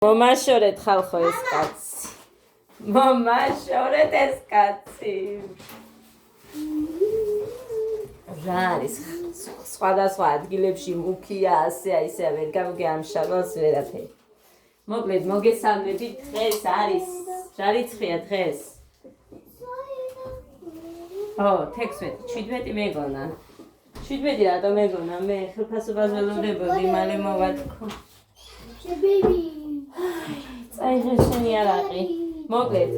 მომაშორეთ ხალხო ეს კაცი. მომაშორეთ ეს კაცი. რა არის სხვადასხვა ადგილებში მუქია ასე ისე ვერ გამგეამშალოს ვერაფერი. მოკლედ მოგესალმებით დღეს არის რა რიცხვია დღეს? 16 მეგონა. 17 რატომ მეგონა? მე ხელფასობას ველოდებოდი მალე მოვათქო. წაიღე არაყი. მოკლედ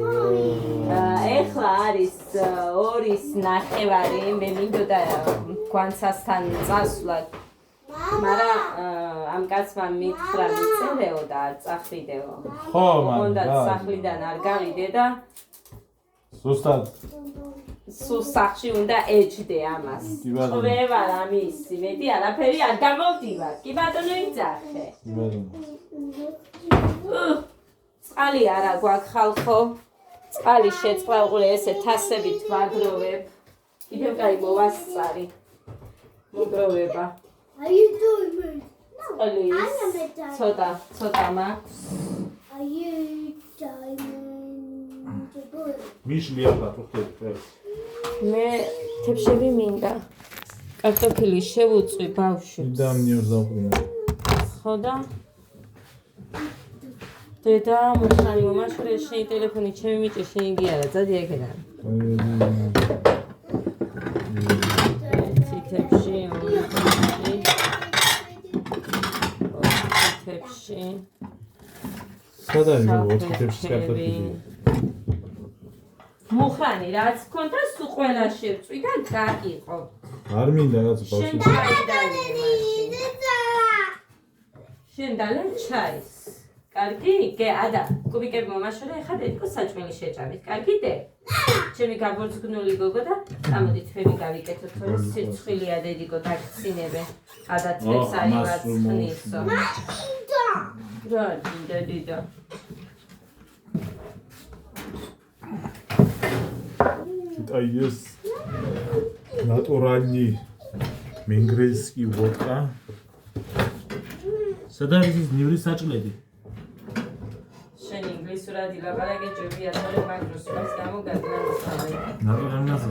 ეხლა არის 2:09 მე მინდოდა გვანცასთან წასვლად. მაგრამ ამ კაცმა მითხრა მიწერეო და არ წახვიდეო. ხო, მანდ სახლიდან არ გავიდე და ზუსტად სახლში უნდა ეჭდე ამას. მე ვარ ამისი, მეტი არაფერი არ გამოვდივარ. კი ბატონო იძახე. წყალი არა გვაქვს ხალხო. წყალი შეწყალყული ესე თასებით ვაგროვებ. კიდევ კაი მოვასწარი. მოგროვება. ცოტა მაქვს. მიშლი ახლა ხუთი. მე თებშები მინდა. კარტოფილი შევუწვი ბავშვებს. და მიორ დავყრინე. ხო და დედა მოხარი მომაშორე შენი ტელეფონი ჩემი მიჭე შენი გიარა ძადი ეკედან. თებში სადარი მოხდი თებში კარტოფილი. მუხრანი რაც ქონდა სულ ყველა შევწვი და გაიყო. არ მინდა რაც ბავშვი. შენ დალე ჩაის. კარგი? გე ადა კუბიკები მომაშორე ხა დედიკო საჭმელი შეჭამით. კარგი დე? ჩემი გაბორძგნული გოგო და ამოდი თვები გავიკეთოთ, თორე სიცხვილია დედიკო დაგცინებე. ადა თვებს აივაც ხნისო. რა დიდა. აი ეს ნატურალი მინგრელსკი ვოდკა. სადარი ის ნივრის საჭმელი? შენ ინგლისურად ილაპარაკე ჯობია თორე მაგროს მას გამოგაგლანსავე. ნატურალნაზე.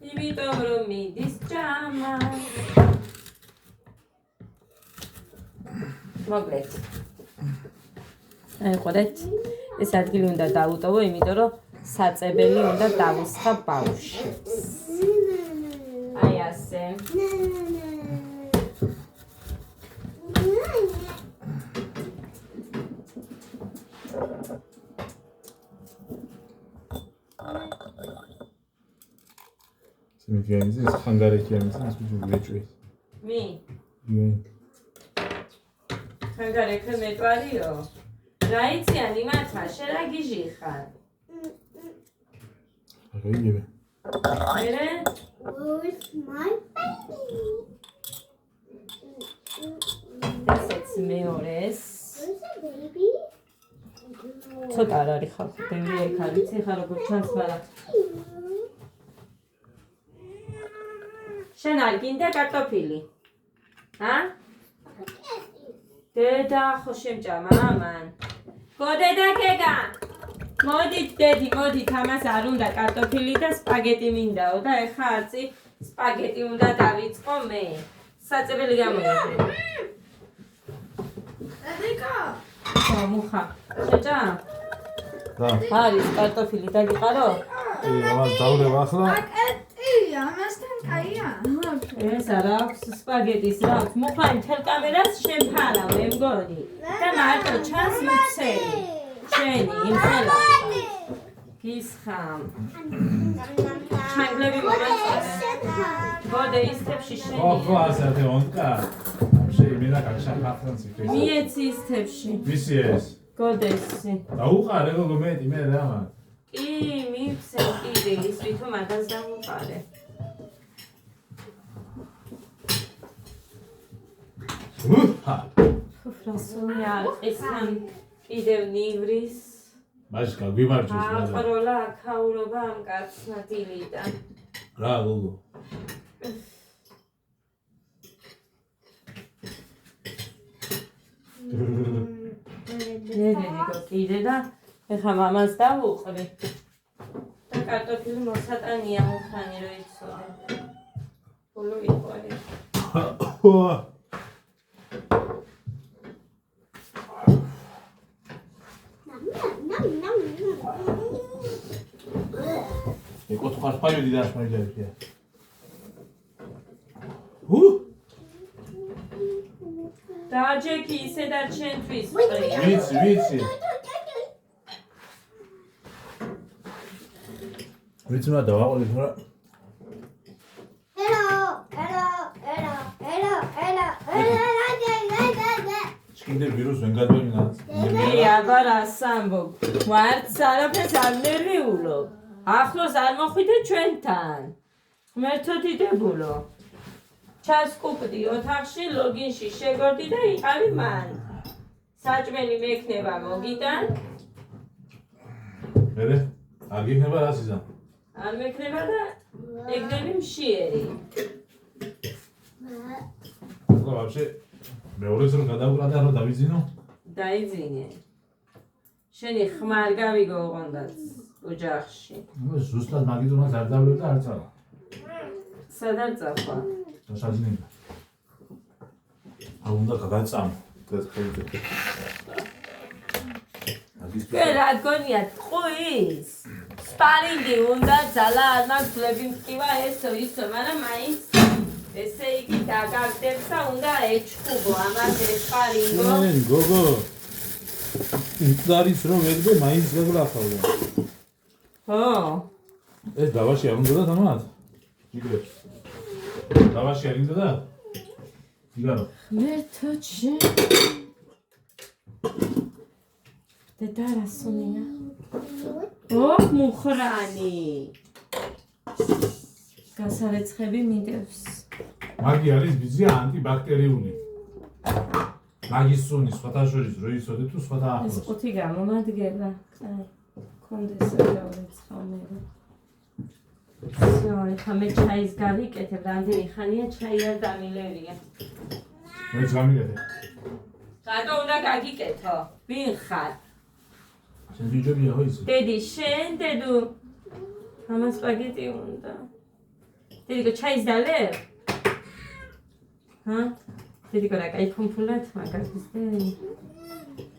იმიტომ რომ მიდის ჭამა. მოკლედ. ყოდეთ. ეს ადგილი უნდა დავუტოვო, იმიტომ რომ საწებელი უნდა დავუსხა ბავშვებს. აი ასე. სიმიფიანიზი ეს ხანგარეთიანიზი ის უჯუჯუეჭვი. მი? ხანგარეთე მეტვარიო? რა იციან იმათმა, შენ რა გიჟი ხარ? აღიგებე. მერე? Where's my baby? ესეც მეორეს. Where's the baby? ცოტა არ არის ხალხი, ბევრი ეგ არის, ეხლა როგორ ჩანს, მაგრამ შენ არ გინდა კარტოფილი? დედა ხო შემჭამა ამან. გოდედა გეგა. მოდით დედი, მოდით, ამას არ უნდა კარტოფილი და სპაგეტი მინდაო და ეხლა აწი სპაგეტი უნდა დავიწყო მე. საწებელი გამოვიდე. Დედიკა. მუხა. შეჭა? და არის კარტოფილი დაგიყარო? ამას დავლევა ახლა. ამასთან კაია. ეს არა აქვს სპაგეტის რა აქვს. მუხანი თელ კამერას შემფარა მე მგონი. და მარტო ჩანს მუცელი. შენი იმხელა. გისხამ. ჩანგლები მოგეწოდე. გოდე ის თებში შენი. ხო, ასეთი ონკა. შეიძლება გაშაფხანს იქ. მიეცი ის თებში. ვისი ეს? გოდესი. დაუყარე გოგო მეტი მე რა მან. კი, მივცე კიდე ის ვითომ მაგას დამუყარე. უჰა. ფრასუნი არ ყისთან კიდევ ნივრის. მაშკა გვიმარჯვეს რა. აყროლა აქაურობა ამ კაცმა დილიდან. რა გოგო. ნედენიკო კიდე და ეხა მამას დავუყრი. და კარტოფილი მოსატანია მუხანი რო იცოდე. ბოლო იყვარი. ეკო თქვა სპაიოდი და სპაიოდია. დაჯექი ისე და ჩვენთვის ყრია. ვიცი. ვიცი რა დავაყოლე თორა. კიდე ვირუს ვერ გადმევინა. აბა რა სამბობ. ვარც არაფერს არ ნერვიულობ. ახლოს არ მოხვიდე ჩვენთან. ღმერთო დიდებულო. ჩასკუპდი ოთახში ლოგინში შეგორდი და იყავი მან. საჭმელი მექნება მოგიდან. მერე არ გიქნება რა სიზა. არ მექნება და ეგდები მშიერი. ხო ვაფშე მეორეც რომ გადავყრა და რომ დავიძინო. დაიძინე. შენი ხმარ გავიგო ოღონდაც ოჯახში. ნუ ზუსტად მაგიდრომაც არ დავლევ და არ წავა. სად არ წახვა? დასაძინებდა. უნდა გაგაწამო. დღეს ხოლმე. რა გონია ტყუის? სპარინგი უნდა ძალა არ მაქვს ძვლები მტკივა ესო ისო, მაგრამ მაინც ესე იგი დაგაგდებს და უნდა ეჩხუბო ამას ესპარინგო. გოგო. მკვდარის რომ ეგდე მაინც გაგლახავდა. ხო. ეს დავაში არ უნდა და თამათ? იგრე. დავაში არ უნდა და? იგარო. ღმერთო ჩემ. და რასუნია? ოხ მუხრანი. გასარეცხები მიდევს. მაგი არის ბიზია ანტიბაქტერიული. მაგის სუნი სხვათა შორის რო იცოდე თუ სხვათა ეს ახლოს. ყუთი გამომადგება. კაი. კონდეს რეცხავ მე. ეხა მე ჩაის გავიკეთებ, რამდენი ხანია ჩაი არ დამილევია. მეც გამიგეთე. რატო უნდა გაგიკეთო? ვინ ხარ? შენ ბიჭებია ხო ისი? დედი, შენ დედუ. მამას სპაგეტი უნდა. დედიკო, ჩაის დალევ? ჰა? დედიკო, რა კაი ფუმფულად მაგას დედი.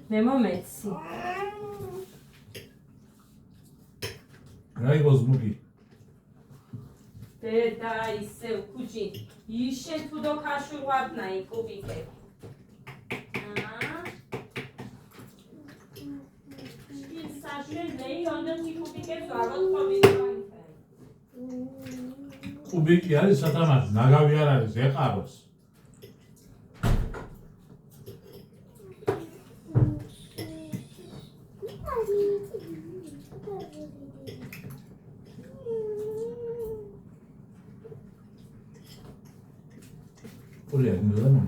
მე მომეცი. რა იყოს მუგი? დედა ისევ ქუჩი. ისე თუ დო ქაშურვადნა იკუბიკე. კუბიკი არის სათამაშო, ნაგავი არ არის, ეყაროს. ყურია გინდა და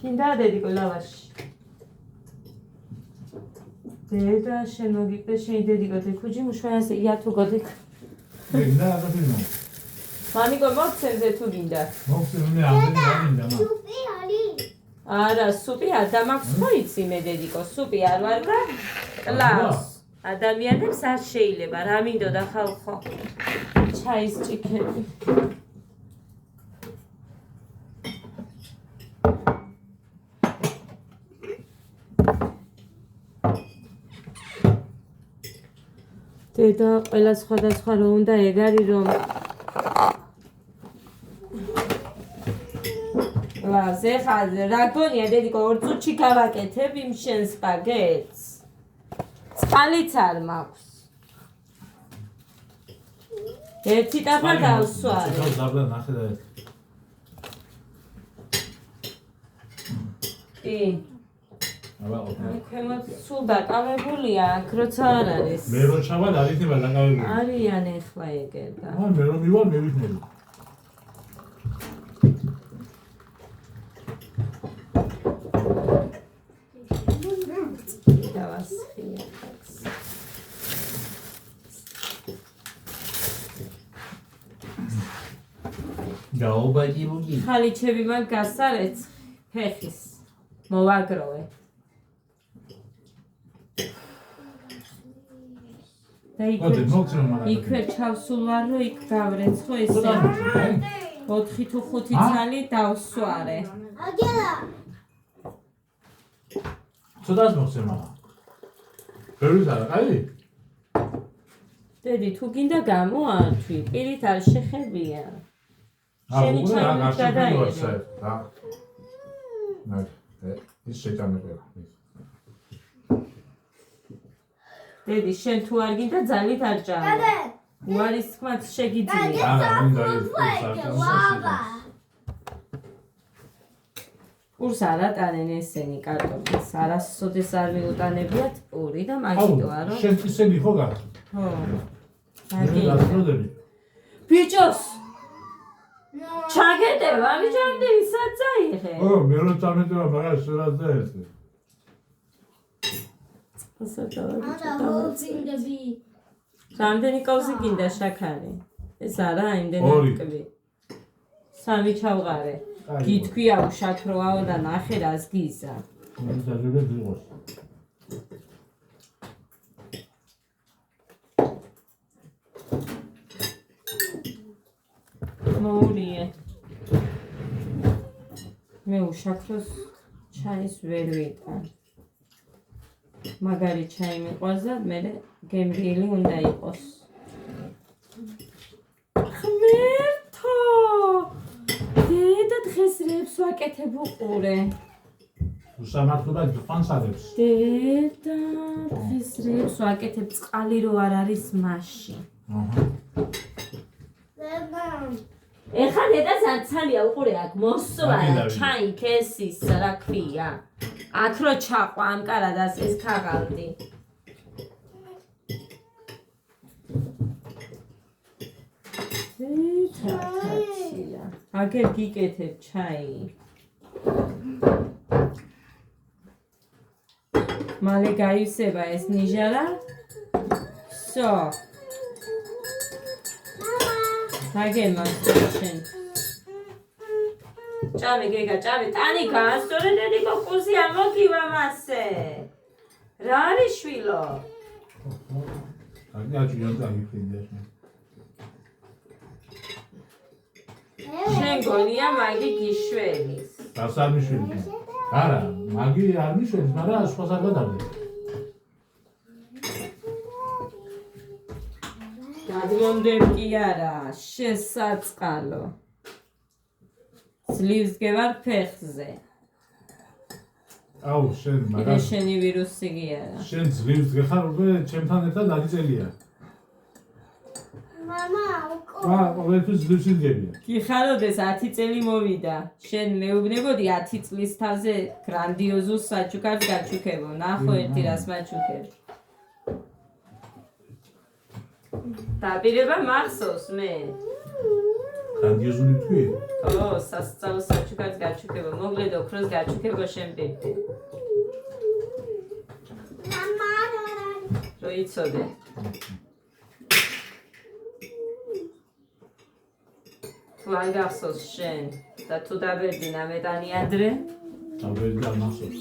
გინდა დედიკო ლავაში. დედა შენ მოგიყვე შენი დედიკო დეკუჯი მუშაასე ია თუ გოდიკ. გინდა რა გინდა? მამიკო მოგცემზე თუ გინდა. მოხსენ მე ამდენი მა. არა, სუპი არ დამაქვს ხო იცი მე დედიკო, სუპი არ ვარ და კლავს. ადამიანებს არ შეიძლება, რა მინდოდა ხალხო. ჩაის ჭიქები. დედა ყველა სხვადასხვა რო უნდა ეგ არის რომ ლაზე ხაზე რა გონია დედიკო ორ წუთში გავაკეთებ იმ შენ სპაგეტს წყალიც არ მაქვს ერთი ტაფა დავსვარე ხო დაბლა ნახე და კი აბა ყოფნა ქვემოთ სულ დაკავებულია აქ როცა არ არის მე რო ჩავალ არ იქნება დაკავებული არიან ეხლა ეგერ და მე რომ მივალ მე ვიქნები დავასხია. გაუბაჭიბუგი. ხალიჩები მაგ გასარეთ ფეხის. მოვაგროვე. და მოდი მოგცემ მაგას. იქვე ჩავსულვარ რომ იქ გავრეცხო ესე. 4 თუ 5 ცალი დავსვარე. აგელა. ცოტას მოგცემ მაგა. ბევრი არა, კაი? დედი თუ გინდა გამოართვი, პირით არ შეხებია. შენი ჩაიმით გადაიღე. ის შეჭამებია. დედი შენ თუ არ გინდა ძალით არ ჭამე. დადე. უარის თქმაც შეგიძლია. არა, მინდა ის ვაბა. პურს არ ატანენ ესენი კარტოფილს, არასოდეს არ მიუტანებიათ პური და მაგიტოა რომ შენ ისენი ხო გარ? ხო. მე მაგიტო. გასწრდები. ბიჭოს ჩაგეტევა, ამიჯამდე ისაც აიღე. ო, მე რო წამეტევა მაგას შერად და ერთი. არა, ჰოლცინდები. რამდენი კოვზი გინდა შაქარი? ეს არა, იმდენი ორი. ტკბი. 3 ჩავღარე. გითქვია უშაქროაო და ნახე რას გიზა. მე დაჟებე დღოს. მოურიე. მე უშაქროს ჩაის ვერ ვიტან. მაგარი ჩაი მიყვარს და მე გემრიელი უნდა იყოს. ღმერთო! დედა დღეს რებს ვაკეთებ უყურე. უსამართლობა გიყვანსადებს. დედა დღეს რებს ვაკეთებ წყალი რო არ არის მასში. აჰა. ეხლა დედას არცალია უყურე აქ მოსვა აგინდა, ჩაი ქესის რა ქვია. აქ რო ჩაყვა ამ კარადას ეს ქაღალდი. თათათია. აგერ გიკეთებ ჩაი. მალე გაივსება ეს ნიჟარა. სო. აგემასო შენ. ჭამე გეგა, ჭამე, ტანი გაასწორე დედიკო კუზი ამოგივა მასე. რა არის შვილო? აი, აჭირან გამიფრინდა შენ. შენ გონია მაგი გიშველის. რას არ მიშველი? არა, მაგი არ მიშველის, მაგრამ სხვას არ გადავდე. გადმომდებ კი არა, შესაწყალო. ძლივს გევარ ფეხზე. აუ, შენ კიდე მაგას შენი ვირუსი კი არა. შენ ძლივს გეხარ უკვე ჩემთან ერთად აგიწელია. მამა, ყოველთვის ძლივს იდგებია. გიხაროდეს 10 წელი მოვიდა. შენ მეუბნებოდი 10 წლის თავზე გრანდიოზულ საჩუქარს გაჩუქებო. ნახო ერთი რას მაჩუქებ. დაპირება მახსოვს მე. გრანდიოზული თქვი? ო, სასწავლო საჩუქარს გაჩუქებო. მოგლედო ოქროს გაჩუქებო შენ პირდე. მამა. რო იცოდე. თუ არ გახსოვს შენ და თუ დაბერდინა მეტანი ადრე, დაბერდა მასოს.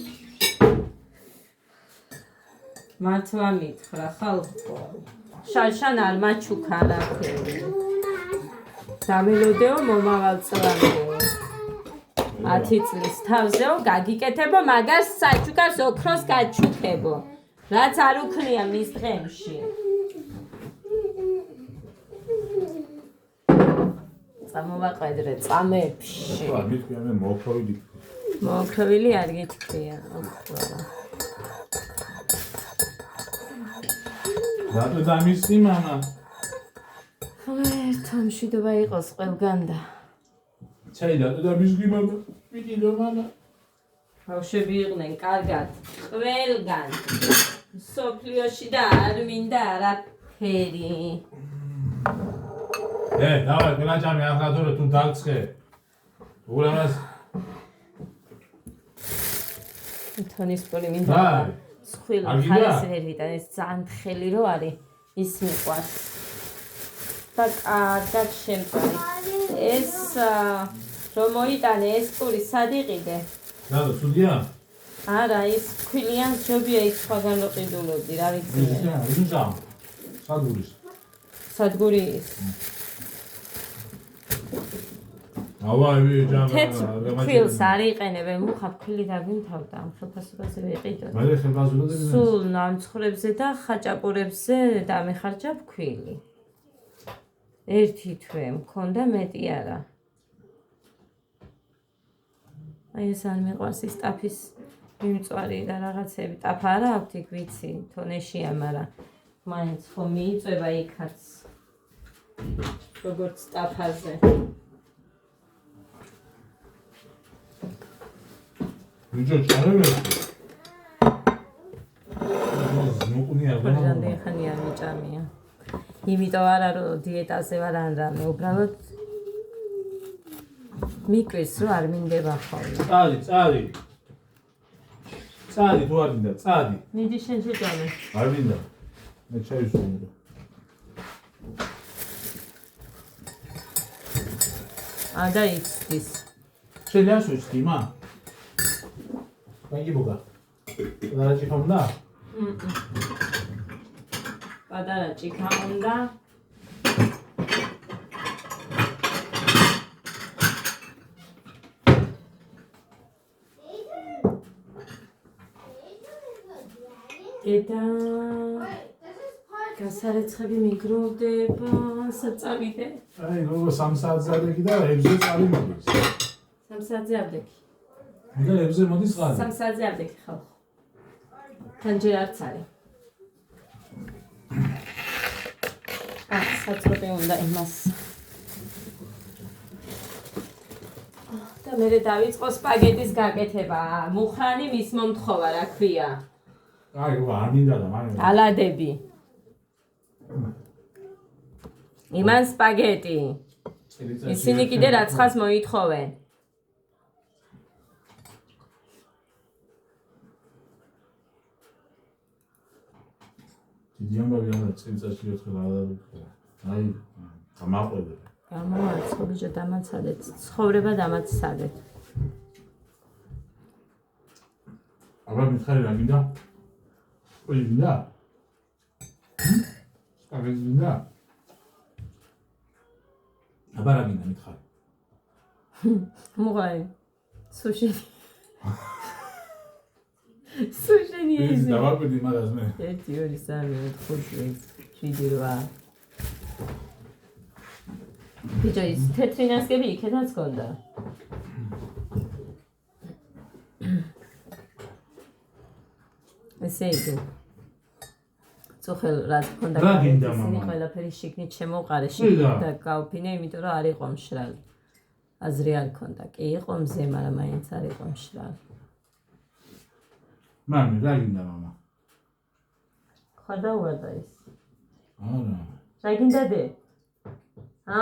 მართლა მითხრა ხალხო. შალშან არ მაჩუქა არაფერი. დამელოდეო მომავალ წლამდეო. 10 წლის თავზეო გაგიკეთებო მაგას საჩუქარს ოქროს გაჩუქებო. რაც არ უქნია მის დღემში. წამოვაყვედრე წამებში. ხო, მითქვია მე მოოქროვილი. მოოქროვილი არ გითქვია. რატო დამისწი მამა? ღმერთო მშვიდობა იყოს ყველგან და ჩაი რატო დამისწი მამა? ვიდიდო მამა. ბავშვები იყვნენ კარგად ყველგან სოფლიოში და არ მინდა არაფერი. დავай, გლაჭამი ახლა თუ დაგცხე. უბრალოდ თონის პური მინდა. დაი. ცხვილი არ გინდა? ხარეს ვერ ვიტან, ეს ძალიან თხელი რო არის, ის მიყვარს. და კარგად შემწარი. ეს რომ მოიტანე ეს პური სად იყიდე? რატო ცუდია? არა, ის ქვილია ჯობია იქ სხვაგან რო ყიდულობდი, რა ვიცი. იზა. სადგურის. სადგური ის. ავაი ჯამა. თეთრ ქვილს არ იყენებენ, მუხა ქვილი დაგვინთავდა, ამ ხელფასებაზე ვიყიდოთ. მე ხელფასებაზე სულ ნამცხრებზე და ხაჭაპურებზე დამეხარჯა ქვილი. ერთი თვე მქონდა მეტი არა. აი ეს არ მიყვარს ის ტაფის მიმწვარი და რაღაცები. ტაფა არა აქვთ იქ ვიცი, თონეშია, მაგრამ მაინც ხომ მიიწვება იქაც. როგორც ტაფაზე. ვიჯო ჩარევები. ნუკუნია რამდენი ხანია მიჭამია. იმიტომ არა რომ დიეტაზე ვარ ან რამე, უბრალოდ მიკრის რომ არ მინდება ხოლმე. წადი. წადი თუ არ მინდა, წადი. მიდი შენ შეჭამე. არ მინდა. მე ჩაისვენო. და იცდის. შენ ასვიცდი მა? მაგი ბოგა. რა ჭიქონდა? პატარა ჭიქა უნდა. და გასარეცხები მიგროვდება, საწავიდე. აი, როგორ 3 საათზე ადექი და 6-ზე წალი მოდის. 3 საათზე ავდექი. და 6-ზე მოდის წყალი. 3 საათზე ავდექი ხალხო. თან ჯერ არც არის. საწროპე უნდა იმას. და მე დავიწყო სპაგეტის გაკეთება. მუხრანი მის მომთხოვა, რა ქვია. აი, არ მინდა და მაგრამ. ალადები. იმან სპაგეტი. ისინი კიდე რაცხას მოითხოვენ. დიდი ამბავი არა, წელიწადში 4 გადავიქვა. აი, გამაყვებე. გამოვაცხო ბიჭო, დამაცადეთ. ცხოვრება დამაცადეთ. აბა მითხარი რა მინდა? ოი მინდა? სპაგეტი მინდა? აბა რა მინდა მითხარი? მუღარი. სუშინი. სუშინი ეს ის. დავაკვირდი მაგას მე. 1 2 3 4 5 7 ბიჭო, ის თეთრი ნასკები იქედაც გონდა. ესე იგი. წუხელ რაც გქონდა. რა გინდა, მამა? ისინი ყველაფერი შიგნით შემოყარე, და. შიგნით და გავფინე, იმიტომ რომ არ იყო მშრალი. აზრი არ ქონდა. კი იყო მზე, მაგრამ მაინც არ იყო მშრალი. მამი, რა გინდა მამა? ხარ დაუვარდა ის. არა. რა გინდა დე? ჰა?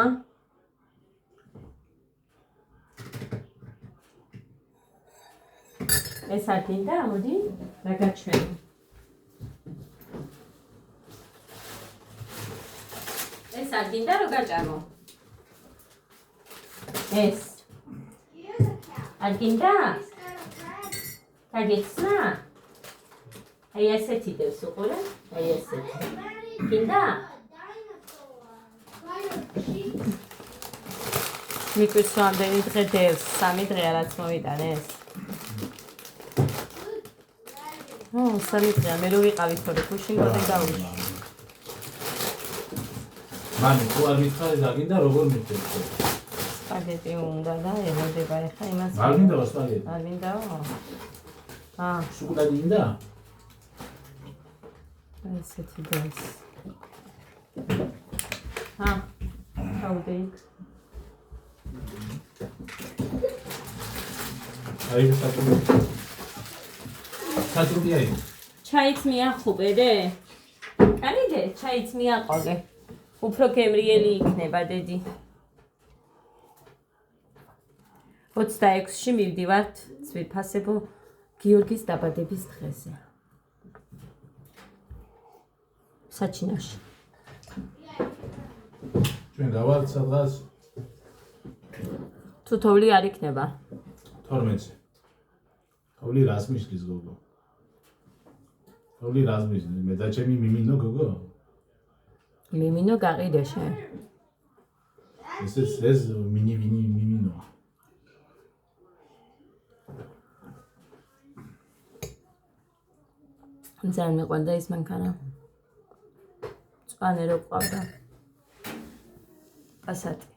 ეს არ გინდა, მოდი, რა გაჩვენი. ეს არ გინდა, რო გაჭამო. ეს. არ გინდა? გაგეცნა? აი ესეთი დევს უყურე? აი ესეთი. გინდა? მიკვის რამდენი დღე დევს? 3 დღეა რაც მოვიტანეს. 3 დღეა, მე რო ვიყავი თორე ქუშინგოდი დაუშვი. მამი, თუ არ მითხარი რა გინდა, როგორ მიხდები? სპაგეტი უნდა და ელოდება ეხა იმას. არ მინდა სპაგეტი. არ მინდაო? შოკოლადი მინდა? ესეთი დევს. ჩაუდე იქ. აი ეს საჭრუპი აი. ჩაიც მიახუბე დე? კარიდე, ჩაიც მიაყოლე. უფრო გემრიელი იქნება დედი. 26-ში მივდივართ ძვირფასებო გიორგის დაბადების დღეზე. საჩინოში. ჩვენ გავალთ სადღაც თუ თოვლი არ იქნება. 12-ზე. თოვლი რას მისლის გოგო? თოვლი რას მისლის? მე და ჩემი მიმინო გოგო? მიმინო გაყიდე შენ. ეს მიმინო. ძალიან მიყვარდა ის მანქანა. წვანე რო ყავდა. პასატი.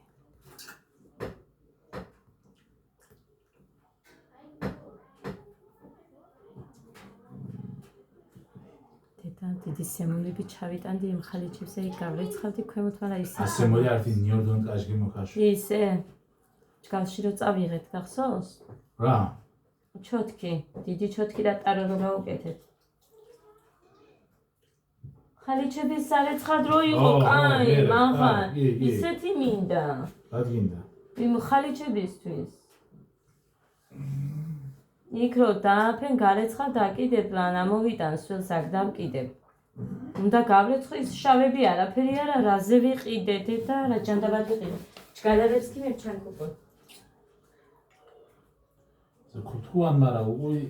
დიდი სემულები ჩავიტანდი იმ ხალიჩებზე იქ გავრეცხავდი ქვემოთ, მაგრამ ისე ასემოი არტი ნიორდონ კაშგე მოხაში. ისე ჯგალში რო წავიღეთ, გახსოვს? რა? ჩოთკი, დიდი ჩოთკი და ტარო რო გავუკეთეთ. ხალიჩების სარეცხად რო იყო, კაი, მაღალ. ისეთი მინდა. რა გინდა? იმ ხალიჩებისთვის. იქ რო დააფენ გარეცხა დაკიდებ ან ამოვიტან სულს აქ დამკიდებ. უნდა გავრეცხო ის შავები არაფერი არა, რაზე ვიყიდეთ და რა ჯანდაბად ვიყიდეთ. ჯგალადებს კი მე ჩანკუპო. ზეკუთუან მარა უი.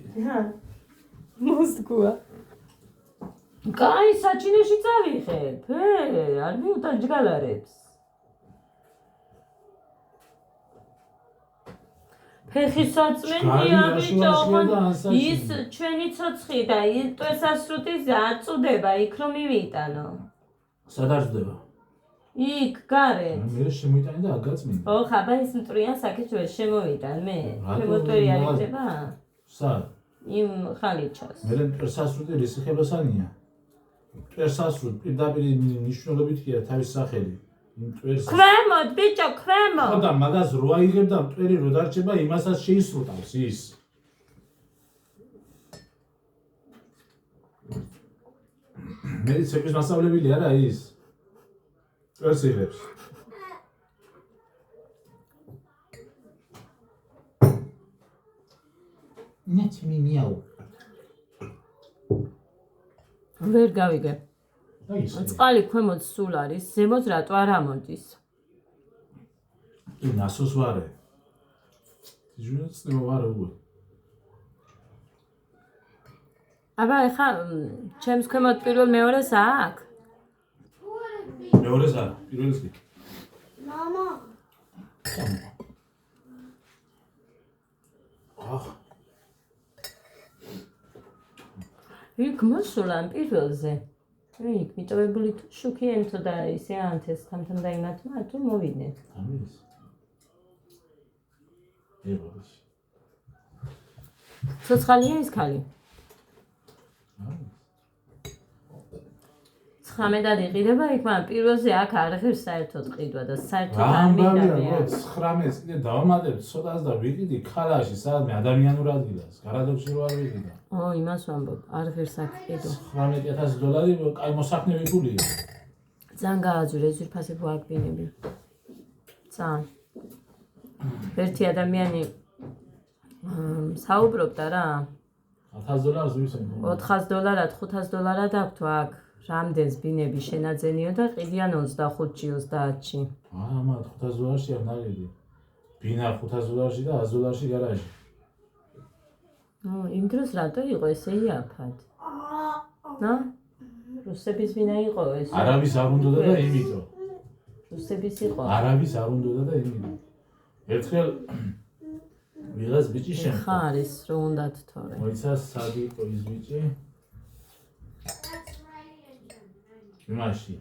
მოსკვა. კაი, საჩინოში წავიღებ. არ მიუტან ჯგალადებს. ფეხი საწმენია ბიჭო, ის ჩვენი ცოცხი და ტვესასრუტის აწუდება იქ რომ მივიტანო. სად არ ძდება? იქ გარეთ. მე შემოიტანე და აგაწმინდა. ო, ხაბა ის მტრიან საკეთ ვერ შემოვიტან მე. შემოტვერი არ იქნება? სად? იმ ხალიჩას. მე ტვესასრუტი რისხებასანია. ტვესასრუტი პირდაპირ ნიშნულობით კი არა თავის სახელი. ქვემოთ, ბიჭო, ქვემოთ. ხო და მაგას რო აიღებ და მტვერი რო დარჩება, იმასაც შეისრუტავს ის. მედიცინების მასწავლებელი არა ის. მტვერს იღებს. ნეჩმი მიაუ. ვერ გავიგებ. წყალი ქვემოთ სულ არის, ზემოთ რატო არ ამოდის? ნასოს ვარე. ჯუნს ნევარე უე. აბა ეხა ჩემს ქვემოთ პირველ მეორეს აქ? მეორეს არა, პირველს კი. მამა. ახ. იქ მოსულან პირველზე. იქ მიტოვებული შუქიენთო და ისე ანთეს თამთან დაიმართმა თუ მოვიდნენ. ამის. ევას. ცოცხალია ის ქალი? 19-ად იყიდება იქ, მაგრამ პირველზე აქ არ ღირს საერთოდ ყიდვა და საერთოდ არ მინდა. 19-ს კიდე დავამატებ ცოტას და ვიყიდი ქალაში, სადმე ადამიანურ ადგილას, გარადოქში რო არ ვიყიდა. ო, იმას ვამბობ, არ ღირს აქ ყიდვა. $19,000 კაი მოსახნევი ფულია. ძალიან გააძვრე ზურფასები ვაგბინები. ძალიან. ერთი ადამიანი საუბრობდა რა. $1,000 ვისმენ. $400, $500 აქვს აქ. რამდენს ბინები შენაძენიო და ყიდიან 25-ში, 30-ში. ამა $500-ში არ ნაგები. ბინა $500-ში და $100-ში გარაჟი. იმ დროს რატო იყო ესე იაფად? ნა? რუსების ბინა იყო ეს. არავის არ უნდოდა და იმითო. რუსების იყო. არავის არ უნდოდა და იმითო. ერთხელ ვიღაც ბიჭი შემო. ხა არის რო უნდათ თორე. მოიცა სად იყო ის ბიჭი? იმაში.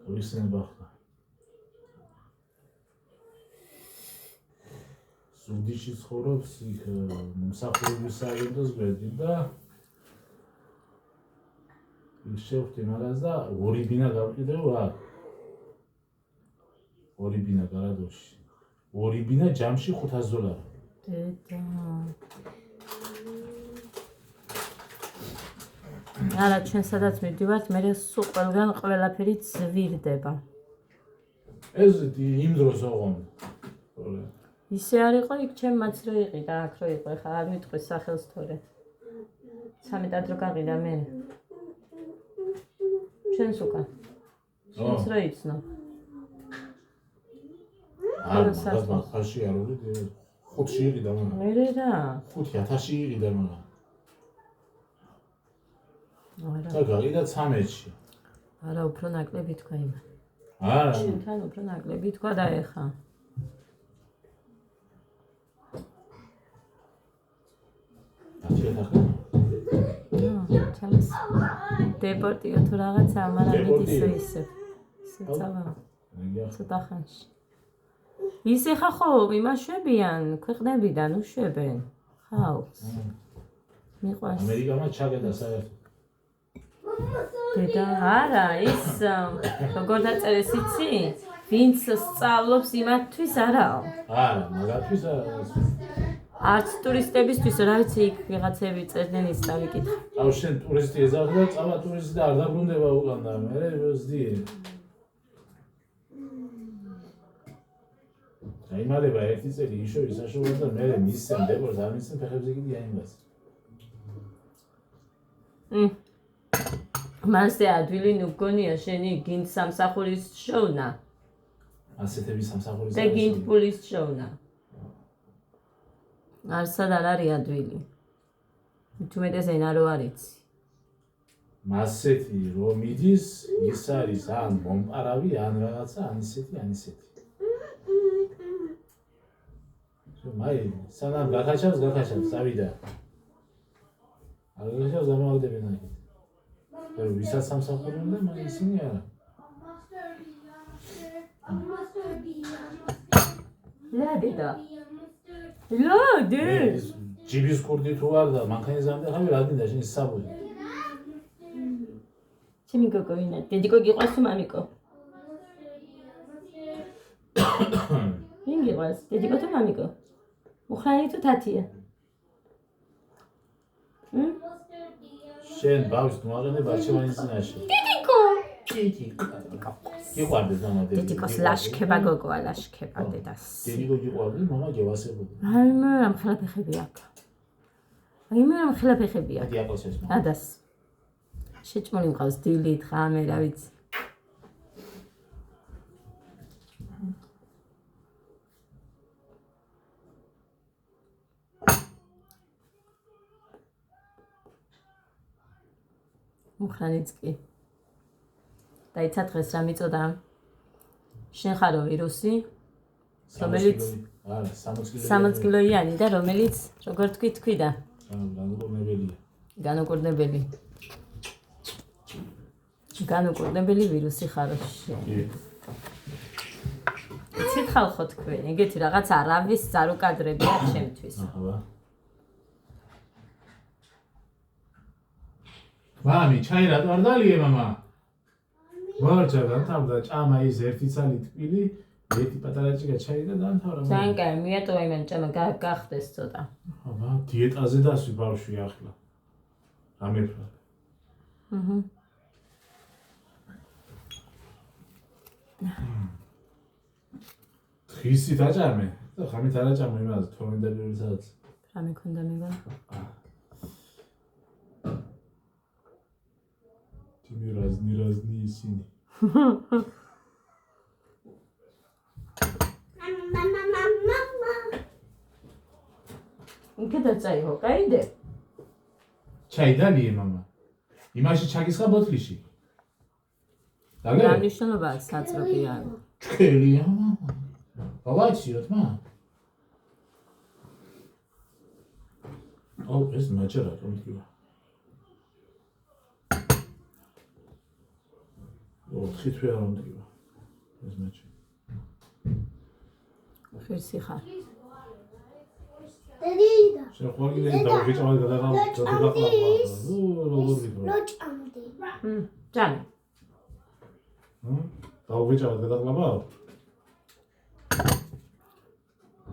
ვისენ ბახლა. სუდიში ცხოვრობს იქ მსახურების სააგენტოს გვერდით და ის შევხვდი მაგას და ორი ბინა გავყიდეო აქ. ორი ბინა გარადოში. ორი ბინა ჯამში $500. დედა. არა, ჩვენ სადაც მივდივართ, მე სულ ყველგან ყველაფერი ძვირდება. ეს იმ დროს ოღონდ. ისე არ იყო იქ ჩემ მაც რო იყიდა, აქ რო იყო, ხა არ მიტყვის სახელს თორე. 3 ტადრო გაყიდა მე. ჩვენს უკან. ჩვენს რა იცნო? ხაში არ ვიყიდე 5-ში იყიდა მაგრამ. მე რა? 5,000-ში იყიდა მაგრამ. არა. და გაყიდა 13-ში. არა, უფრო ნაკლები თქვა იმან. არა. შენთან უფრო ნაკლები თქვა და ეხა. ჩამს დეპორტიო თუ რაღაცა, მაგრამ მიდისო ისე. საწავა. ცოტა ხანში. ისე ხა ხო იმაშვებიან, ქვეყნებიდან უშვებენ. ხალხს. მიყვარს. ამერიკამა ჩაგედა საერთოდ. დედა არა, ის როგორ დაწერეს იცი? ვინც სწავლობს იმათთვის არაო. არა, მაგათთვის არც ტურისტებისთვის, რა ვიცი, იქ ვიღაცები წერდნენ ის დავიკითხე. აუ შენ ტურისტი ეძახი და წავა ტურისტი და არ დაბრუნდება უკან და მე ვზდი. აიმალება ერთი წელი იშოვი საშუალო და მე მისცემ დებორს არ მისცემ ფეხებზე კიდე აიმას. მასე ადვილი ნუ გონია შენი გინდ სამსახურის შოვნა ასეთები სამსახურის და გინდ პულის შოვნა. არსად არ არის ადვილი. თუმეტეს ენა რო არიცი. მასეთი რომ მიდის ის არის ან მომპარავი ან რაღაცა ან ისეთი ან ისეთი. მაი სანამ გახაჩავს წავიდა. არ გახაჩავს დამავიდებენ აქეთ. რომ ვისაც სამსახური უნდა მაგ ისინი არა. ლადედა. ლადე. ჯიბის კურდი თუ არ და მანქანიზამდე ხავი რა დინდა შენ საბული. ჩემი გოგო ვინა? დედიკო გიყვარს თუ მამიკო? ვინ გიყვარს? დედიკო თუ მამიკო? მუხრანი თუ თათია? შენ ბავშვს თუ აღენე ბარჩევანის წინაშე. დედიკო. გიყვარდეს მამა დედიკო. დედიკოს ლაშქება გოგოა, ლაშქება დედას. დედიკო გიყვარდი, მამა გევასებოდი. აი მე რამ ხელაფეხები აქვს. აი მე რამ ხელაფეხები აქვს. დიაკოსეს მამა. ადას. შეჭმული მყავს დილით ხა მე რა ვიცი. მუხრანიც კი. დაიცა დღეს რა მიწოდა? შენ ხარო ვირუსი? რომელიც არა, 60 60 კილოიანი და რომელიც როგორ თქვიდა? განუკურნებელია. განუკურნებელი. განუკურნებელი ვირუსი ხარო შენ. ცით ხალხო თქვენ, ეგეთი რაღაც არავის ზარუკადრებია ჩემთვის. აჰა. მამი, ჩაი რატო არ დალიე მამა? ვარჯა განთავდა ჭამა ის ერთი ცალი ტკბილი, ერთი პატარა ჭიგა ჩაი და განთავდა. ძალიან კაი, მიატოვა იმან ჭამა გახდეს ცოტა. აბა, დიეტაზე დასვი ბავშვი ახლა. ამერფა. აჰა. ხისი დაჭამე და ხამით არ აჭამე იმას 12 საათს. რა მეკონდა მეგონა? Тими разные ისინი. იქედა წაიღო, გაიდე? ჩაი დალიე მამა. იმაში ჩაგისხა ბოთლიში. რა დაგე? მნიშვნელობაა საწრობია? ჩქელია მამა. გავაიციოთ მამა. აუ ეს მაჭერა კომიტია. ხითვე არ მომდივა. ეს მაჩი. ხირსი ხარ. დედიდა. შენ ხოლმე დავიჭავდი გადაღავ. ლოჭამდი. ჯამი. დავიჭავდი გადაღავ.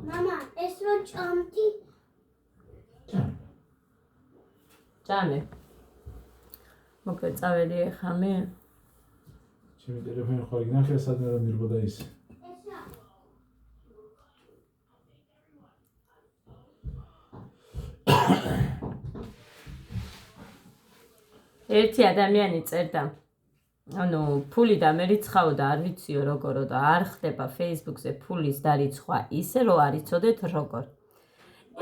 მამა, ეს ლოჭამდი. ჯამი. მოკლედ წავედი ხა მე. ჩემი ტელეფონი ხო გინახია სადმე რომ მირბოდა ის. ერთი ადამიანი წერდა ანუ ფული დამერიცხაო და არ ვიციო როგორო და არ ხდება Facebook-ზე ფულის დარიცხვა ისე რომ არ იცოდეთ როგორ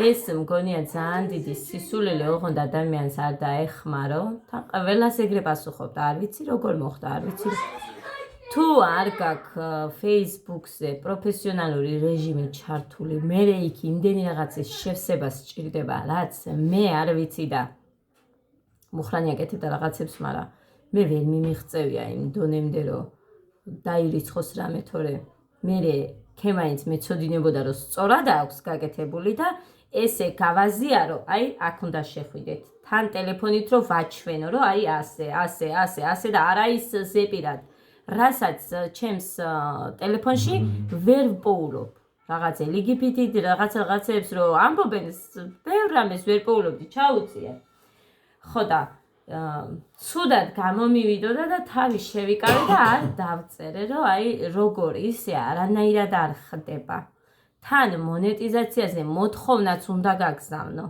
ეს მგონია ძალიან დიდი სისულელე ოღონდ ადამიანს არ დაეხმარო თან ყველას ეგრე პასუხობდა არ ვიცი როგორ მოხდა არ ვიცი თუ არ გაქვს Facebook-ზე პროფესიონალური რეჟიმი ჩართული მე იქ იმდენი რაღაცის შევსება სჭირდება რაც მე არ ვიცი და მუხრანი აკეთებდა რაღაცებს მაგრამ მე ვერ მიმიღწევია იმ დონემდე რომ დაირიცხოს რამე თორე მე ქემაინც მეცოდინებოდა რომ სწორად აქვს გაკეთებული და ესე გავაზიარო აი აქ უნდა შეხვიდეთ თან ტელეფონით რომ ვაჩვენო რომ აი ასე და არა ის ზეპირად რასაც ჩემს ტელეფონში ვერ ვპოულობ რაღაც LGBT რაღაცებს რომ ამბობენ ბევრ რამეს ვერ პოულობდი ჩაუწია ხო და სუდად გამომივიდოდა და თავი შევიკავე და არ დავწერე რომ აი როგორ ისე არანაირად არ ხდება თან მონეტიზაციაზე მოთხოვნაც უნდა გაგზავნო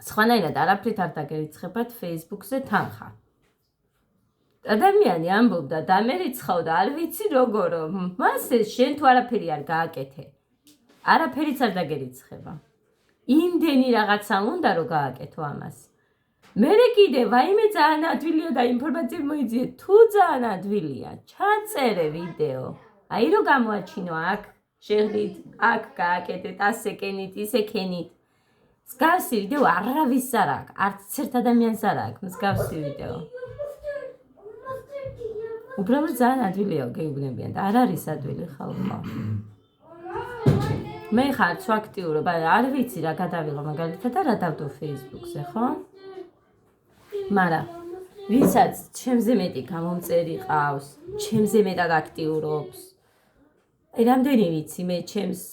სხვანაირად არაფრით არ დაგერიცხებათ Facebook-ზე თანხა ადამიანი ამბობდა დამერიცხავ და არ ვიცი როგორო მასე შენ თუ არაფერი არ გააკეთე არაფერიც არ დაგერიცხება იმდენი რაღაცა უნდა რომ გააკეთო ამას მე კიდე ვაიმე ძალიან ადვილია და ინფორმაცია მოიძიე თუ ძალიან ადვილია ჩაწერე ვიდეო აი რომ გამოაჩინო აქ შეღდით აქ გააკეთეთ ასე კენით ისე კენით მსგავსი ვიდეო არავის არ აქვს არც ერთ ადამიანს არ აქვს მსგავსი ვიდეო უბრალოდ ძალიან ადვილია გეუბნებიან და არ არის ადვილი ხალხო მე ხარც აქტიურობა არ ვიცი რა გადავიღო მაგალითად და რა დავდო Facebook-ზე ხო მაგრამ ვისაც ჩემზე მეტი გამომწერი ყავს ჩემზე მეტად აქტიურობს რამდენი ვიცი მე ჩემს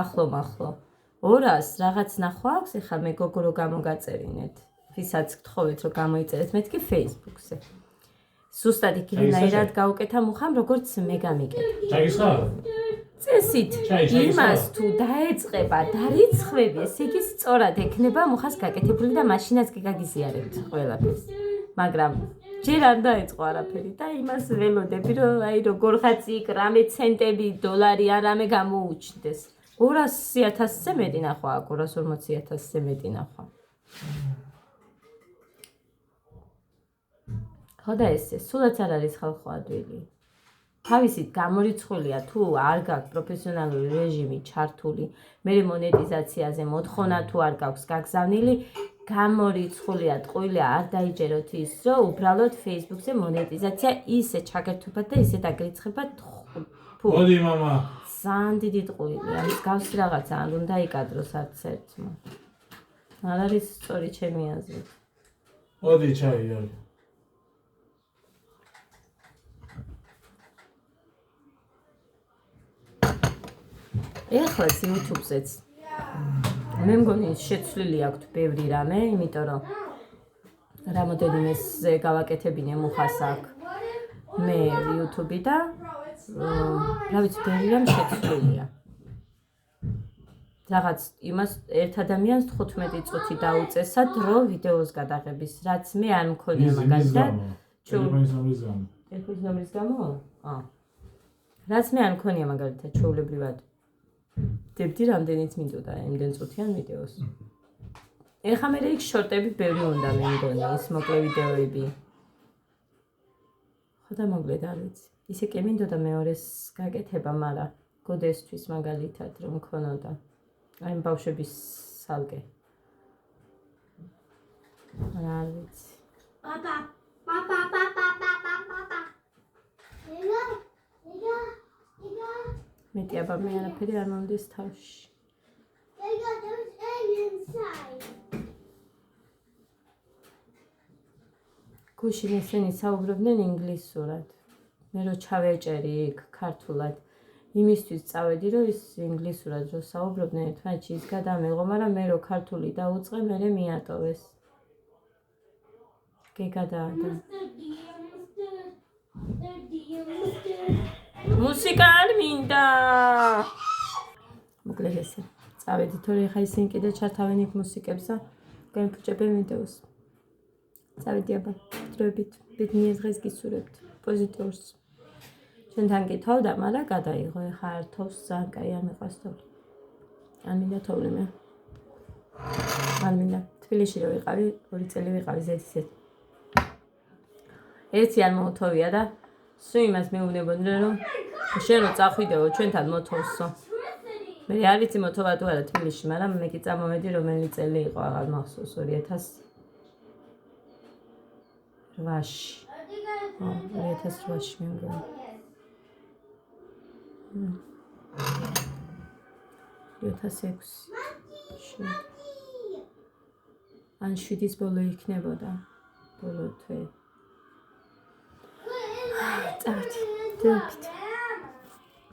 ახლო 200 რაღაც ნახვა აქვს ეხლა მე გოგო რო გამოგაწერინეთ ვისაც გთხოვეთ რომ გამოიწერეთ მეთქი Facebook-ზე სუსტად იქნაირად გავუკეთა მუხამ როგორც მე გამიკეთა ჩაიგისხა წესით იმას თუ დაეწყება დარიცხვები ესე იგი სწორად ექნება მუხას გაკეთებული და მაშინაც კი გაგიზიარებთ ყველაფერს მაგრამ ჯერ არ დაეწყო არაფერი და იმას ველოდები რომ აი როგორღაც იქ რამე ცენტები დოლარი არ რამე გამოუჩნდეს 200,000-ზე მეტი ნახვა აქვს 240,000-ზე მეტი ნახვა ხო და ესე სულაც არ არის ხალხო ადვილი თავისით გამორიცხულია თუ არ გაქვს პროფესიონალური რეჟიმი ჩართული მე მონეტიზაციაზე მოთხოვნა თუ არ გაქვს გაგზავნილი გამორიცხულია ტყუილი არ დაიჯეროთ ის რომ უბრალოდ Facebook-ზე მონეტიზაცია ისე ჩაგერთვებათ და ისე დაგერიცხებათ მოდი მამა ძალიან დიდი ტყუილია მსგავსი რაღაცა არ უნდა იკადროს არც ერთმა არ არის სწორი ჩემი აზრით მოდი ჩაი არის ეხლაც YouTube-ზეც მე მგონი შეცვლილი აქვს ბევრი რამე, იმიტომ რომ რამოდენიმეზე გავაკეთებინე მუხას აქ მე YouTube-ი და რა ვიცი ბევრი რამ შეცვლილია. რაღაც იმას ერთ ადამიანს 15 წუთი დაუწესა დრო ვიდეოს გადაღების, რაც მე არ მქონია მაგალითად. ტელეფონის ნომრის გამო. ტელეფონის ნომრის გამო? რაც მე არ მქონია მაგალითად ჩვეულებრივად. დებდი რამდენიც მინდოდა იმდენ წუთიან ვიდეოს. ეხლა მე იქ შორტები ბევრი უნდა მე მგონი ის მოკლე ვიდეოები. ხო და მოკლედ არ ვიცი. ისე კი მინდოდა მეორეს გაკეთება, მაგრამ გოდესთვის მაგალითად რომ მქონოდა. აი ბავშვების სალკე. არ ვიცი. მეტი აბა მე არაფერი არ მომდის თავში. გუშინ ესენი საუბრობდნენ ინგლისურად. მე რო ჩავეჭერი იქ ქართულად. იმისთვის წავედი რომ ის ინგლისურად რო საუბრობდნენ ერთმანეთში ის გადამეღო, მაგრამ მე რო ქართული დაუწყე, მე მიატოვეს. გეგადაადა. მუსიკა არ მინდა. მოკლედ ესე. წავედი თორე ხა ისინი კიდე ჩართავენ იქ მუსიკებს და განფუჭებენ ვიდეოს. წავიდი აბა, დროებით, ბედნიერ დღეს გისურვებთ, პოზიტიურს. ჩვენთან გითხოვ და მაგრამ გადაიღო, ეხა არ თავს ძალიან კაი არ მიყვარს თოვლი. არ მინდა თოვლი მე. არ მინდა. თბილისში რო ვიყავი, 2 წელი ვიყავი ზეთისეთ. ერთი არ მოუთოვია და სულ იმას მეუბნებოდნენ რომ შენ რო წახვიდეო ჩვენთან მოთოვსო. მე არ ვიცი მოთოვა თუ არა თბილისში, მაგრამ მე კი წამოვედი რომელი წელი იყო აღარ მახსოვს 2008-ში. 2008-ში მე მგონი. 2006-ში. ან 7-ის ბოლო იქნებოდა. ბოლო თვე. წავედი. დროებით.